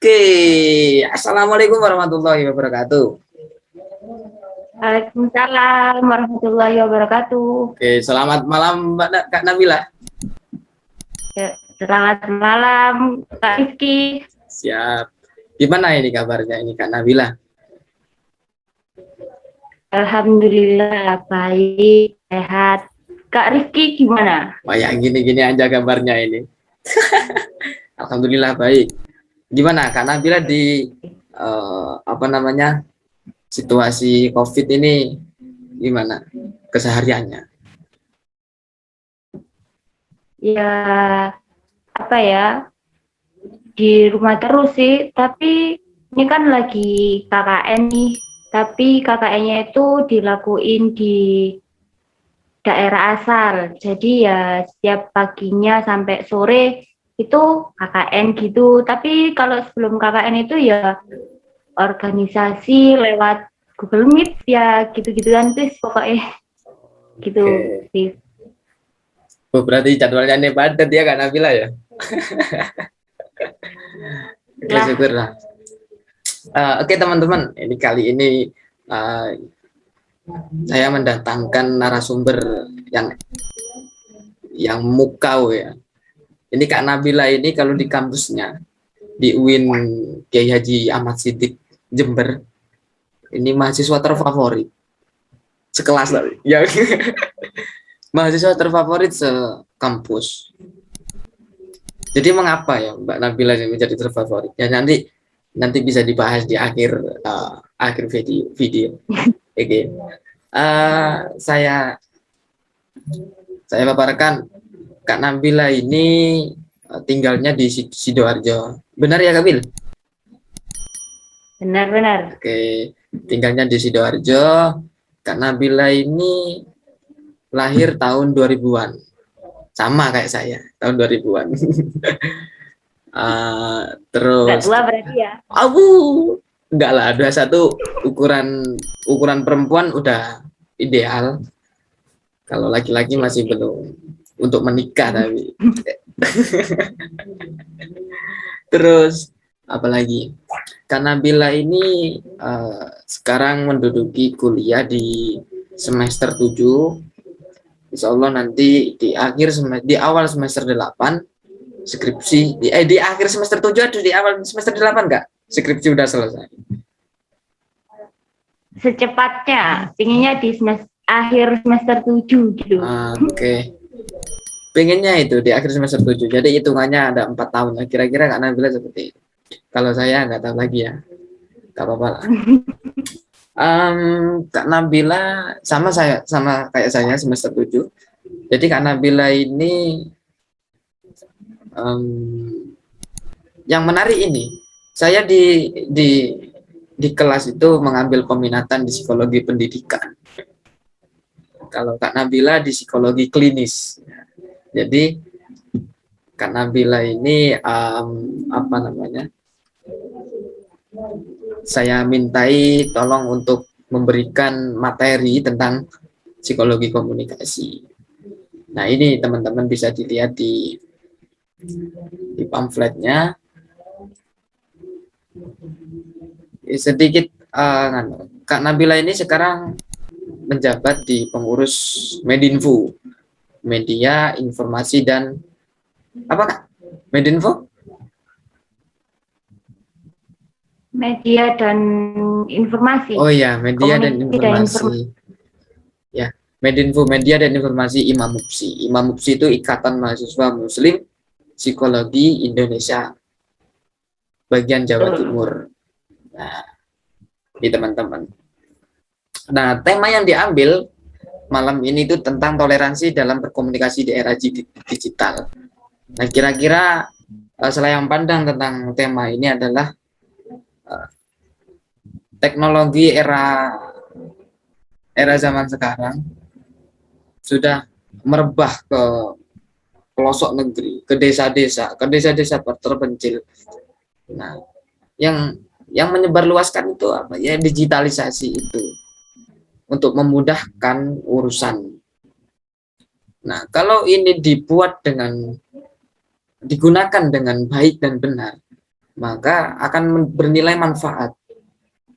Oke, assalamualaikum warahmatullahi wabarakatuh. Waalaikumsalam warahmatullahi wabarakatuh. Oke, selamat malam Kak Nabila. Ya, selamat malam Kak Rizky. Siap. Gimana ini kabarnya ini Kak Nabila? Alhamdulillah baik, sehat. Kak Rizky gimana? Wah, ya gini-gini aja kabarnya ini. Alhamdulillah baik. Gimana Kak Nabila di apa namanya situasi COVID ini gimana kesehariannya? Ya, apa ya? Di rumah terus sih, tapi ini kan lagi KKN nih. Tapi KKN-nya itu dilakuin di daerah asal. Jadi ya setiap paginya sampai sore itu KKN gitu. Tapi kalau sebelum KKN itu ya organisasi lewat Google Meet ya gitu-gituan tuh pokoknya gitu Oke. sih. Oh, berarti jadwalnya ini padat ya Kak Nabila ya? Oke, Lah, syukurlah. Oke teman-teman, ini kali ini uh, saya mendatangkan narasumber yang mukau ya. Ini Kak Nabila ini kalau di kampusnya di UIN Kiai Haji Ahmad Siddiq Jember, ini mahasiswa terfavorit sekelas tadi. Ya, mahasiswa terfavorit sekampus. Jadi mengapa ya Mbak Nabila yang menjadi terfavorit? Ya nanti bisa dibahas di akhir video. Oke. Saya paparkan Kak Nabila ini tinggalnya di Sidoarjo. Benar ya Kak Bil? benar-benar. Oke, tinggalnya di Sidoarjo. Kak Nabila ini lahir tahun 2000-an. Sama kayak saya, tahun 2000-an. Nggak Terus tua berarti ya. abu enggak lah, 21 ukuran perempuan udah ideal. Kalau laki-laki masih belum untuk menikah tapi. Terus apalagi karena Bila ini sekarang menduduki kuliah di semester 7. Insya Allah nanti di awal semester 8 skripsi di akhir semester 7 atau di awal semester 8 enggak? Skripsi udah selesai. Secepatnya, pinginnya di akhir semester 7 gitu. Oke. Pengennya itu di akhir semester 7. Jadi hitungannya ada 4 tahun. Kira-kira Kak Nabila seperti itu. Kalau saya nggak tahu lagi ya. Gak apa-apa lah. Kak Nabila sama kayak saya semester 7. Jadi Kak Nabila ini yang menarik ini, saya di kelas itu mengambil peminatan di psikologi pendidikan. Kalau Kak Nabila di psikologi klinis. Jadi Kak Nabila ini apa namanya? Saya mintai tolong untuk memberikan materi tentang psikologi komunikasi. Nah, ini teman-teman bisa dilihat di pamfletnya. Sedikit Kak Nabila ini sekarang menjabat di pengurus Medinfo, Media Informasi dan apa Kak? Medinfo? Media dan informasi. Oh ya, Media dan Komunikasi Informasi. Ya, Medinfo, Media dan Informasi Imam Mupsi. Imam Mupsi itu Ikatan Mahasiswa Muslim Psikologi Indonesia bagian Jawa Timur. Nah, ini teman-teman. Nah, tema yang diambil malam ini itu tentang toleransi dalam berkomunikasi di era digital. Nah, kira-kira selayang pandang tentang tema ini adalah teknologi era zaman sekarang sudah merebah ke pelosok negeri, ke desa-desa terpencil. Nah, yang menyebarluaskan itu apa? Ya digitalisasi itu untuk memudahkan urusan. Nah, kalau ini digunakan dengan baik dan benar, maka akan bernilai manfaat.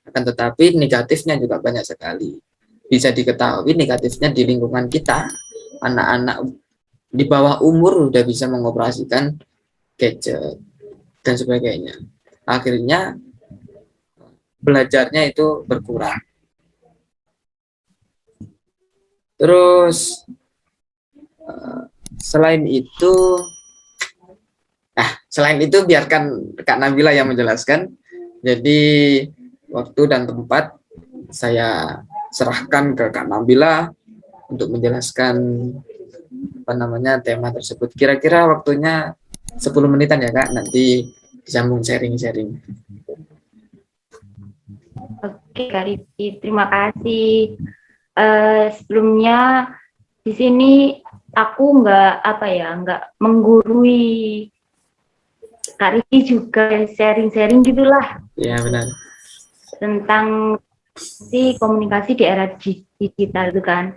Akan tetapi negatifnya juga banyak sekali. Bisa diketahui negatifnya di lingkungan kita, anak-anak di bawah umur udah bisa mengoperasikan gadget dan sebagainya. Akhirnya belajarnya itu berkurang. Terus selain itu, biarkan Kak Nabila yang menjelaskan. Jadi waktu dan tempat saya serahkan ke Kak Nabila untuk menjelaskan tema tersebut. Kira-kira waktunya 10 menitan ya Kak, nanti disambung sharing-sharing. Oke, Kak Rifki, terima kasih. Sebelumnya di sini aku nggak menggurui Kak Rifki, juga sharing-sharing gitulah. Ya benar. Tentang komunikasi di era digital itu kan.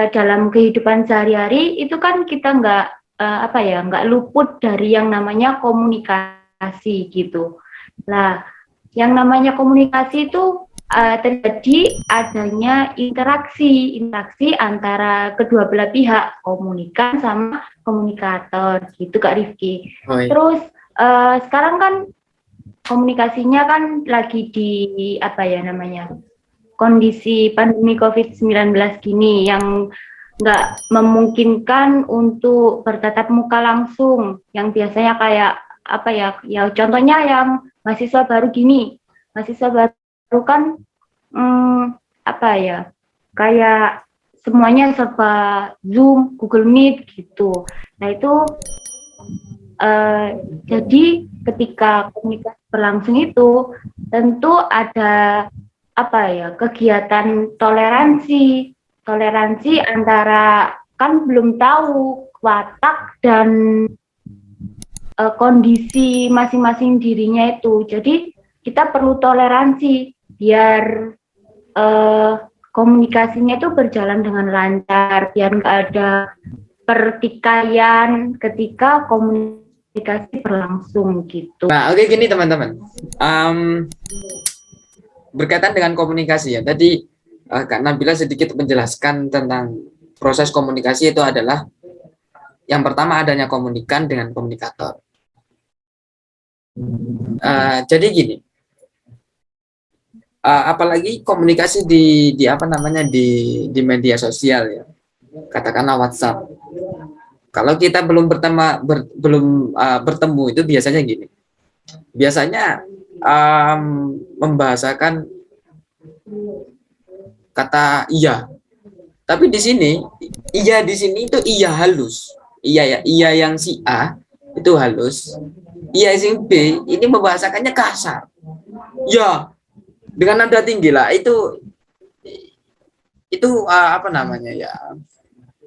Dalam kehidupan sehari-hari itu kan kita nggak luput dari yang namanya komunikasi gitu. Nah, yang namanya komunikasi itu terjadi adanya interaksi antara kedua belah pihak, komunikan sama komunikator gitu Kak Rifki. Oh, iya. Terus sekarang kan komunikasinya kan lagi di kondisi pandemi COVID-19 gini yang nggak memungkinkan untuk bertatap muka langsung, yang biasanya kayak contohnya yang mahasiswa baru kan kayak semuanya serba Zoom, Google Meet gitu. Nah itu jadi ketika komunikasi berlangsung itu tentu ada kegiatan toleransi antara, kan belum tahu watak dan kondisi masing-masing dirinya itu. Jadi kita perlu toleransi biar komunikasinya itu berjalan dengan lancar, biar nggak ada pertikaian ketika komunikasi berlangsung gitu. Nah, oke gini teman-teman. Berkaitan dengan komunikasi ya. Tadi Kak Nabila sedikit menjelaskan tentang proses komunikasi itu adalah yang pertama adanya komunikan dengan komunikator. Jadi gini, apalagi komunikasi di media sosial ya, katakanlah WhatsApp. Kalau kita belum bertemu itu biasanya gini, membahasakan kata iya, tapi di sini itu iya halus, iya yang si A itu halus, iya yang B ini membahasakannya kasar, ya dengan nada tinggi lah, itu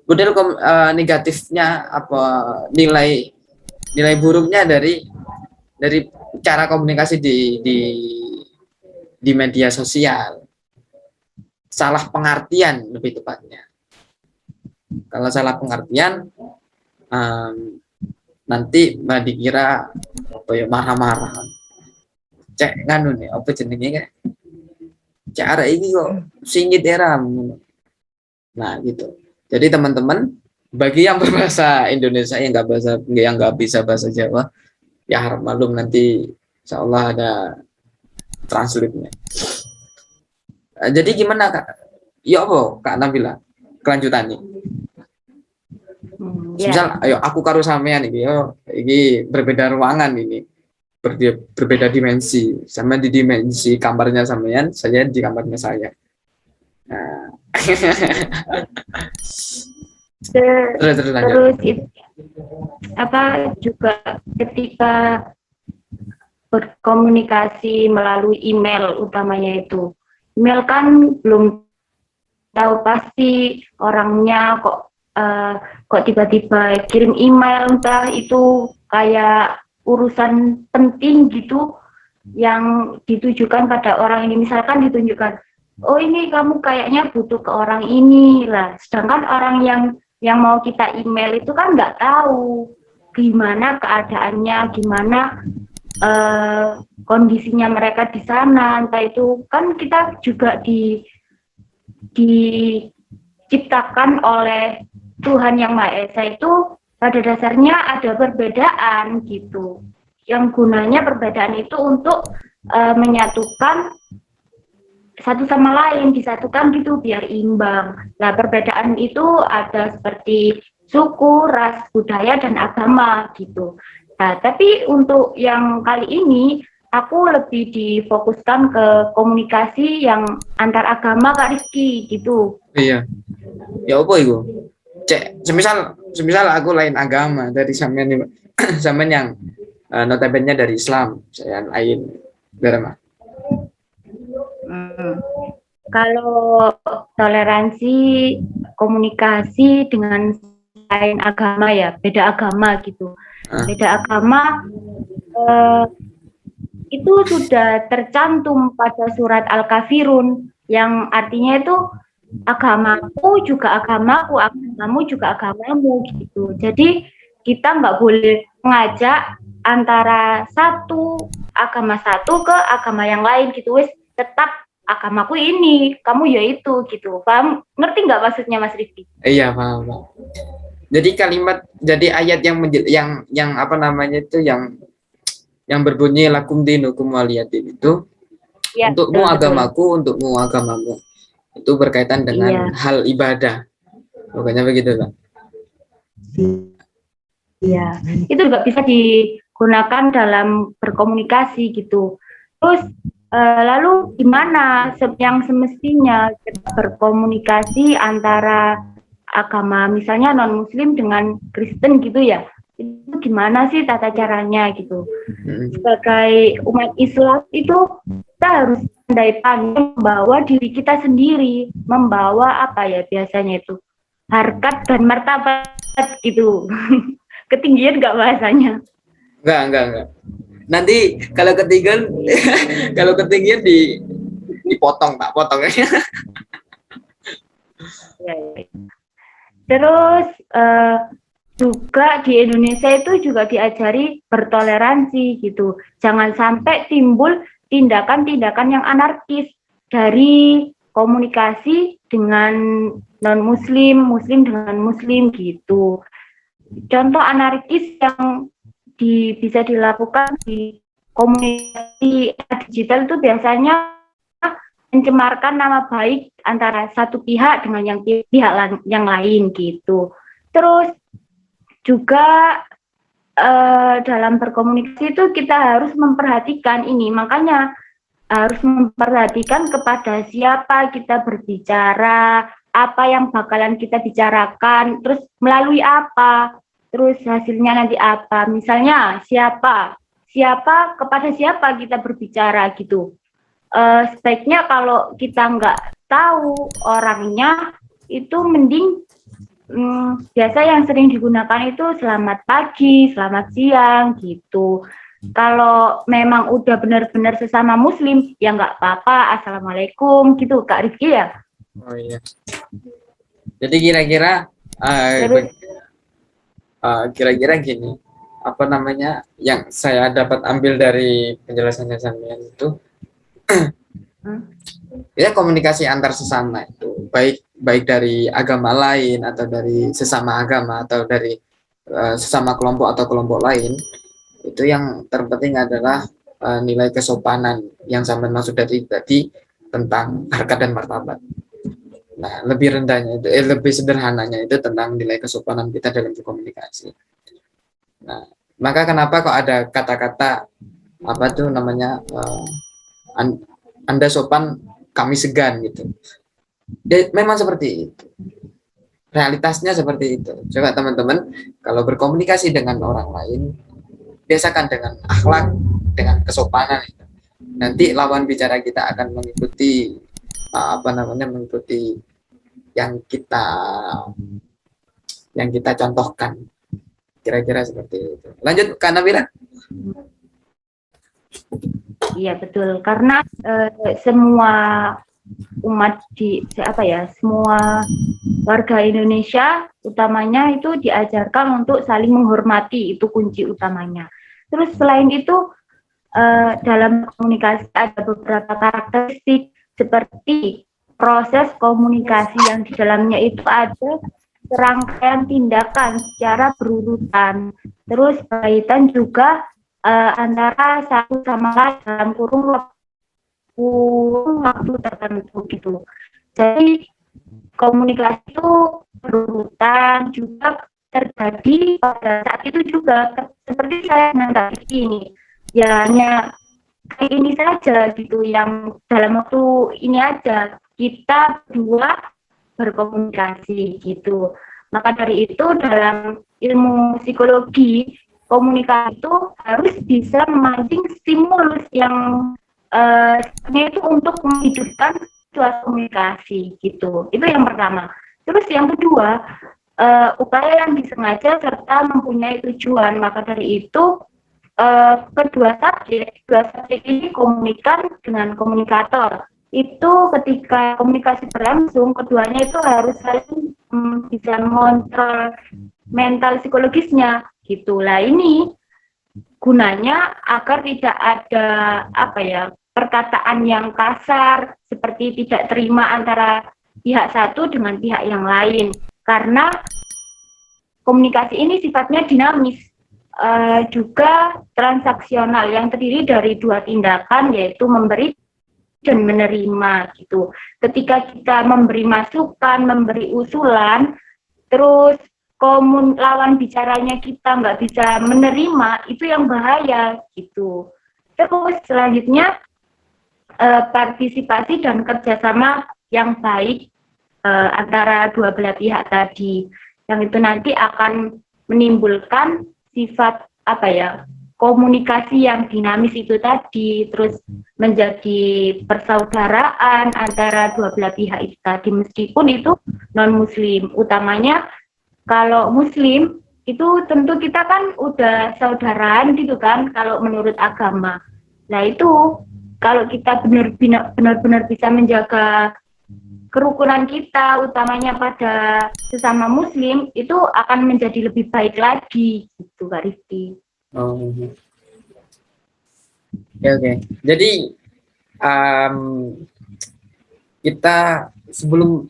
model negatifnya, nilai buruknya dari cara komunikasi di media sosial. Salah pengertian lebih tepatnya. Kalau salah pengertian nanti dikira marah-marah. Cek nganu nih, apa jenenge cara ini kok singit era. Nah gitu. Jadi teman-teman, bagi yang berbahasa Indonesia yang nggak bisa bahasa Jawa, ya harap maklum, nanti insya Allah ada translate-nya. Jadi gimana Kak? Ya apa Kak Nabila kelanjutannya? Misal, ayo aku karo sampean ini berbeda ruangan ini, berbeda dimensi, sama di dimensi kamarnya sampean, saya di kamarnya saya. Nah. Terus juga ketika berkomunikasi melalui email, utamanya itu email kan belum tahu pasti orangnya kok tiba-tiba kirim email, entah itu kayak urusan penting gitu yang ditujukan pada orang ini, misalkan ditunjukkan, oh ini kamu kayaknya butuh ke orang ini lah, sedangkan orang yang mau kita email itu kan nggak tahu gimana keadaannya, gimana kondisinya mereka di sana, entah itu kan kita juga diciptakan oleh Tuhan Yang Maha Esa itu pada dasarnya ada perbedaan gitu. Yang gunanya perbedaan itu untuk menyatukan satu sama lain, disatukan gitu biar imbang. Nah, perbedaan itu ada seperti suku, ras, budaya, dan agama gitu. Nah, tapi untuk yang kali ini aku lebih difokuskan ke komunikasi yang antar agama, Kak Rizky gitu. Iya. Ya apa itu? Cek, semisal aku lain agama dari sampean nih, sampean yang notabene dari Islam, saya lain berapa? Kalau toleransi komunikasi dengan lain agama ya, beda agama gitu. Beda agama itu sudah tercantum pada surat Al-Kafirun yang artinya itu agamaku juga agamaku, agamamu juga agamamu gitu. Jadi kita nggak boleh mengajak antara agama satu ke agama yang lain gitu. Wes tetap agamaku ini, kamu ya itu gitu. Paham? Ngerti nggak maksudnya Mas Rifki? Iya, paham. Jadi ayat yang apa namanya itu yang berbunyi lakum dinukum waliyadin itu ya, untukmu betul, agamaku, untukmu agamamu. Itu berkaitan dengan hal ibadah. Pokoknya begitu, Pak. Iya, itu juga bisa digunakan dalam berkomunikasi gitu. Terus lalu gimana yang semestinya berkomunikasi antara agama misalnya non muslim dengan Kristen gitu ya, itu gimana sih tata caranya gitu. Sebagai umat Islam itu kita harus pandai membawa diri kita sendiri, membawa apa ya biasanya itu harkat dan martabat gitu. Ketinggian nggak bahasanya? Enggak. Nanti kalau ketinggian dipotong, tak potong ya. Terus juga di Indonesia itu juga diajari bertoleransi gitu. Jangan sampai timbul tindakan-tindakan yang anarkis dari komunikasi dengan non-muslim, muslim dengan muslim gitu. Contoh anarkis yang bisa dilakukan di komunikasi digital itu biasanya mencemarkan nama baik antara satu pihak dengan pihak yang lain gitu. Terus juga dalam berkomunikasi itu kita harus memperhatikan ini, makanya harus memperhatikan kepada siapa kita berbicara, apa yang bakalan kita bicarakan, terus melalui apa, terus hasilnya nanti apa. Misalnya siapa kepada siapa kita berbicara gitu. Sebaiknya kalau kita nggak tahu orangnya, itu mending biasa yang sering digunakan itu selamat pagi, selamat siang gitu. Kalau memang udah benar-benar sesama muslim, ya nggak apa-apa, assalamualaikum gitu, Kak Rizky ya. Oh iya. Jadi kira-kira gini, apa namanya yang saya dapat ambil dari penjelasannya sampean itu, ya komunikasi antar sesama itu baik dari agama lain atau dari sesama agama atau dari sesama kelompok atau kelompok lain, itu yang terpenting adalah nilai kesopanan yang sampean maksud dari tadi tentang harkat dan martabat. Nah, lebih rendahnya itu, lebih sederhananya itu tentang nilai kesopanan kita dalam berkomunikasi. Nah, maka kenapa kok ada kata-kata apa tuh namanya Anda sopan, kami segan gitu. Memang seperti itu. Realitasnya seperti itu. Coba teman-teman, kalau berkomunikasi dengan orang lain, biasakan dengan akhlak, dengan kesopanan. Nanti lawan bicara kita akan mengikuti mengikuti yang kita contohkan, kira-kira seperti itu. Lanjut Kak Nabila. Iya betul, karena semua umat semua warga Indonesia utamanya itu diajarkan untuk saling menghormati, itu kunci utamanya. Terus selain itu dalam komunikasi ada beberapa karakteristik seperti proses komunikasi yang di dalamnya itu ada serangkaian tindakan secara berurutan, terus kaitan juga antara satu sama lain dalam kurun waktu tertentu gitu. Jadi komunikasi itu berurutan juga terjadi pada saat itu juga seperti saya dengan Kak Rizky ini. Ya hanya kayak ini saja gitu yang dalam waktu ini aja kita berdua berkomunikasi gitu. Maka dari itu dalam ilmu psikologi komunikasi itu harus bisa memancing stimulus yang itu untuk menghidupkan situasi komunikasi gitu. Itu yang pertama. Terus yang kedua, upaya yang disengaja serta mempunyai tujuan. Maka dari itu kedua subjek ini komunikan dengan komunikator. Itu ketika komunikasi berlangsung, keduanya itu harus saling bisa mengontrol mental psikologisnya gitu. Lah ini gunanya agar tidak ada perkataan yang kasar seperti tidak terima antara pihak satu dengan pihak yang lain, karena komunikasi ini sifatnya dinamis, juga transaksional yang terdiri dari dua tindakan yaitu memberi dan menerima gitu. Ketika kita memberi masukan, memberi usulan, terus lawan bicaranya kita nggak bisa menerima, itu yang bahaya gitu. Terus selanjutnya partisipasi dan kerjasama yang baik antara dua belah pihak tadi, yang itu nanti akan menimbulkan sifat komunikasi yang dinamis itu tadi, terus menjadi persaudaraan antara dua belah pihak itu tadi, meskipun itu non muslim. Utamanya kalau muslim itu tentu kita kan udah saudaraan gitu kan kalau menurut agama. Nah itu kalau kita benar-benar bisa menjaga kerukunan kita, utamanya pada sesama muslim, itu akan menjadi lebih baik lagi gitu Kak Rizky. Oh. Oke. Jadi kita sebelum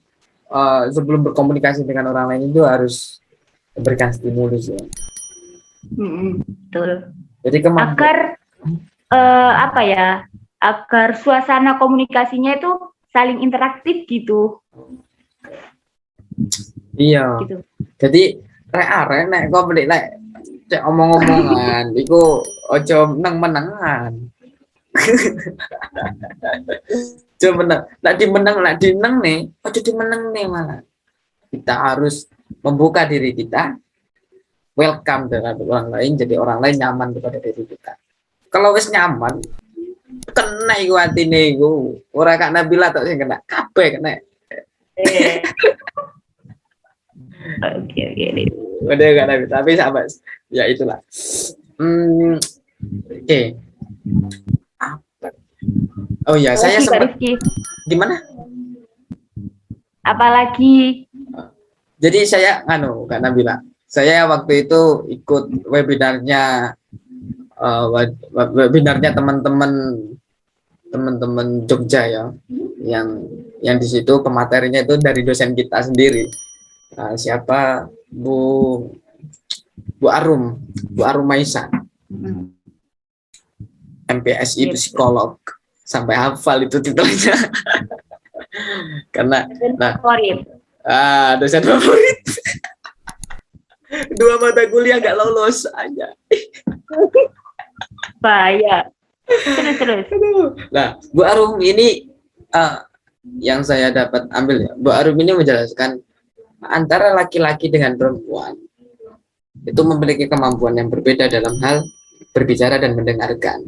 berkomunikasi dengan orang lain itu harus berikan stimulus ya. Betul. Jadi agar suasana komunikasinya itu saling interaktif gitu. Iya. Gitu. Jadi arek nek kok beli cek omong-omongan iku ojo menang-menangan. Coba menang, nak dimenang nih, ojo dimenang nih malah. Kita harus membuka diri kita, welcome terhadap orang lain, jadi orang lain nyaman kepada diri kita. Kalau wis nyaman, kena iku atine iku. Ora Kak Nabila tok sing kena, kabeh kena. Oke. Udah Kak Nabila, tapi sahabat, ya itulah. Oke. Oh ya, saya sempat gimana? Apalagi? Jadi saya Kak Nabila, saya waktu itu ikut webinarnya teman-teman Jogja ya, yang di situ pematerinya itu dari dosen kita sendiri. Siapa Bu Arum Maisa, MPSI psikolog, sampai hafal itu titelnya. Karena dosen favorit. 2 mata kuliah nggak lolos aja. Bahaya. Terus. Nah, Bu Arum ini yang saya dapat ambil ya. Bu Arum ini menjelaskan antara laki-laki dengan perempuan itu memiliki kemampuan yang berbeda dalam hal berbicara dan mendengarkan.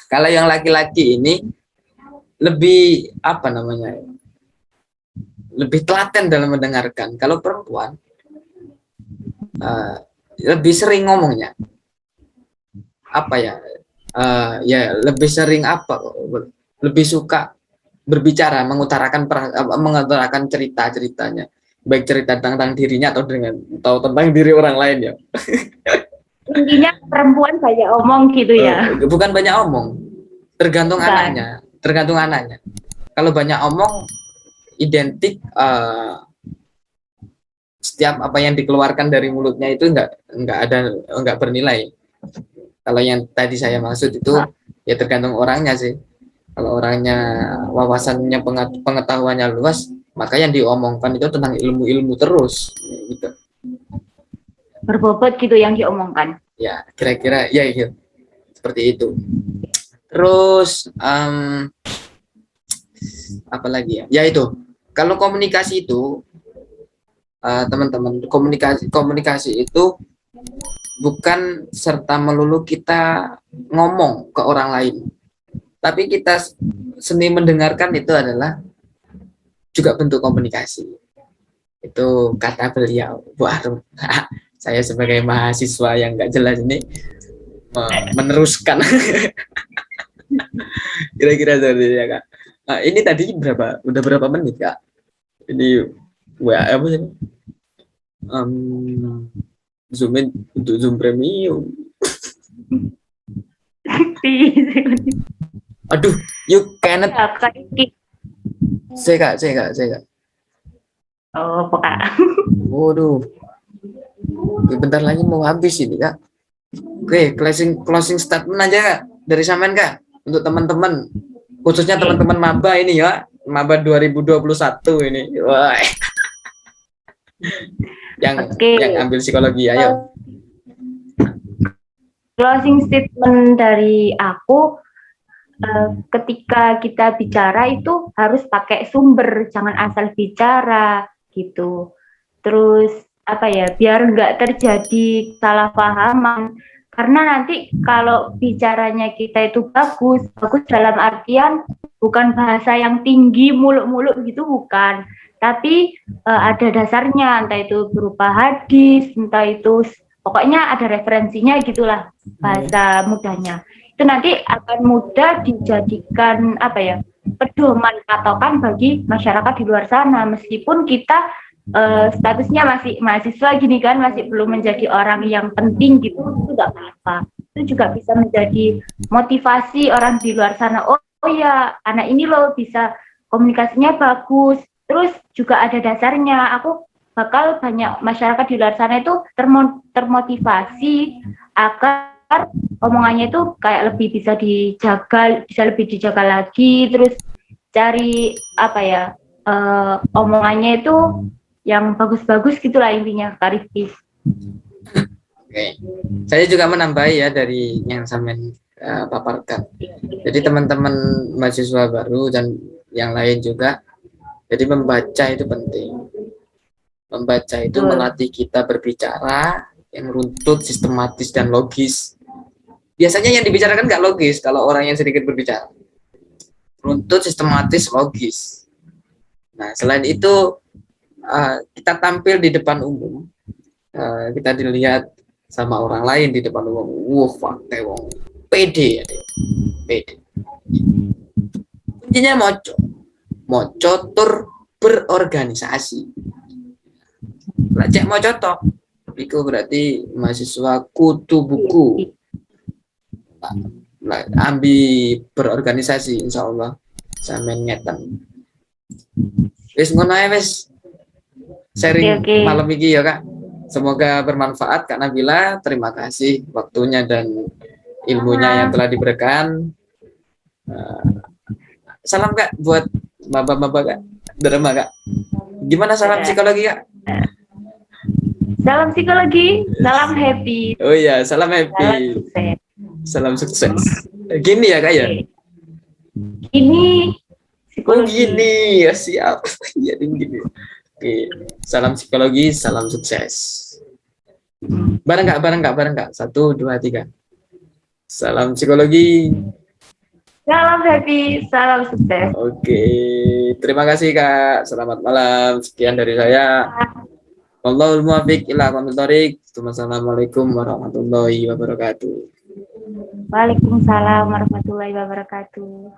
Kalau yang laki-laki ini lebih lebih telaten dalam mendengarkan. Kalau perempuan lebih sering ngomongnya. Lebih sering lebih suka berbicara, mengutarakan cerita-ceritanya, baik cerita tentang dirinya atau tentang diri orang lain ya. Intinya perempuan banyak omong gitu ya. Bukan banyak omong, tergantung Bukan. anaknya, tergantung anaknya. Kalau banyak omong identik setiap apa yang dikeluarkan dari mulutnya itu nggak bernilai. Kalau yang tadi saya maksud itu ya tergantung orangnya sih. Kalau orangnya wawasannya pengetahuannya luas, maka yang diomongkan itu tentang ilmu-ilmu terus gitu. Berbobot gitu yang diomongkan. Ya, kira-kira ya gitu. Seperti itu. Terus apa lagi ya? Ya itu. Kalau komunikasi itu teman-teman, komunikasi itu bukan serta melulu kita ngomong ke orang lain, tapi kita seni mendengarkan itu adalah juga bentuk komunikasi. Itu kata beliau. Wah, saya sebagai mahasiswa yang nggak jelas ini meneruskan. Kira-kira seperti ya kak. Nah, ini tadi udah berapa menit kak? Ini apa sih? Zoom untuk Zoom Premium. Aduh, you cannot. Saya kak. Oh, Kak. Waduh. Bentar lagi mau habis ini kak. Oke, closing statement aja kak dari Samen kak untuk teman-teman, khususnya teman-teman maba ini ya, maba 2021 ini. Wah. yang ambil psikologi, ayo. Closing statement dari aku, ketika kita bicara itu harus pakai sumber, jangan asal bicara gitu. Terus apa ya, biar nggak terjadi salah pahaman. Karena nanti kalau bicaranya kita itu bagus dalam artian bukan bahasa yang tinggi muluk-muluk gitu, bukan. Tapi ada dasarnya, entah itu berupa hadis, entah itu pokoknya ada referensinya gitulah bahasa mudahnya. Itu nanti akan mudah dijadikan apa ya, pedoman patokan bagi masyarakat di luar sana, meskipun kita statusnya masih mahasiswa gini kan, masih belum menjadi orang yang penting gitu, itu nggak apa-apa. Itu juga bisa menjadi motivasi orang di luar sana. Oh ya, anak ini loh bisa komunikasinya bagus, terus juga ada dasarnya. Aku bakal banyak masyarakat di luar sana itu termotivasi agar omongannya itu kayak lebih bisa lebih dijaga lagi, terus cari apa ya, omongannya itu yang bagus-bagus gitulah intinya, Kak Rifki. Oke, saya juga menambahi ya dari yang Samen paparkan. Jadi teman-teman mahasiswa baru dan yang lain juga, jadi membaca itu penting. Membaca itu melatih kita berbicara yang runtut, sistematis, dan logis. Biasanya yang dibicarakan nggak logis kalau orang yang sedikit berbicara. Runtut, sistematis, logis. Nah, selain itu, kita tampil di depan umum, kita dilihat sama orang lain di depan umum. Fakta wong pede, pede. Kuncinya moco tur berorganisasi. Lah cek moco tok, itu berarti mahasiswa kutu buku. Lah ambi berorganisasi, insya Allah Samen ngeten. Wis ngono ae wis. Sharing malam ini ya kak, semoga bermanfaat Kak Nabila. Terima kasih waktunya dan ilmunya yang telah diberikan. Salam kak buat maba-maba kak, derma kak. Gimana salam psikologi kak? Salam psikologi, salam happy. Oh iya, salam happy. Salam sukses. Gini ya kak ya? Gini. Oh gini ya, siap. Jadi gini. Oke, salam psikologi, salam sukses. Bareng kak. 1, 2, 3. Salam psikologi. Salam happy, salam sukses. Oke, terima kasih kak. Selamat malam. Sekian dari saya. Wallahul muwaffiq ila aqwamit thoriq. Wassalamualaikum warahmatullahi wabarakatuh. Waalaikumsalam warahmatullahi wabarakatuh.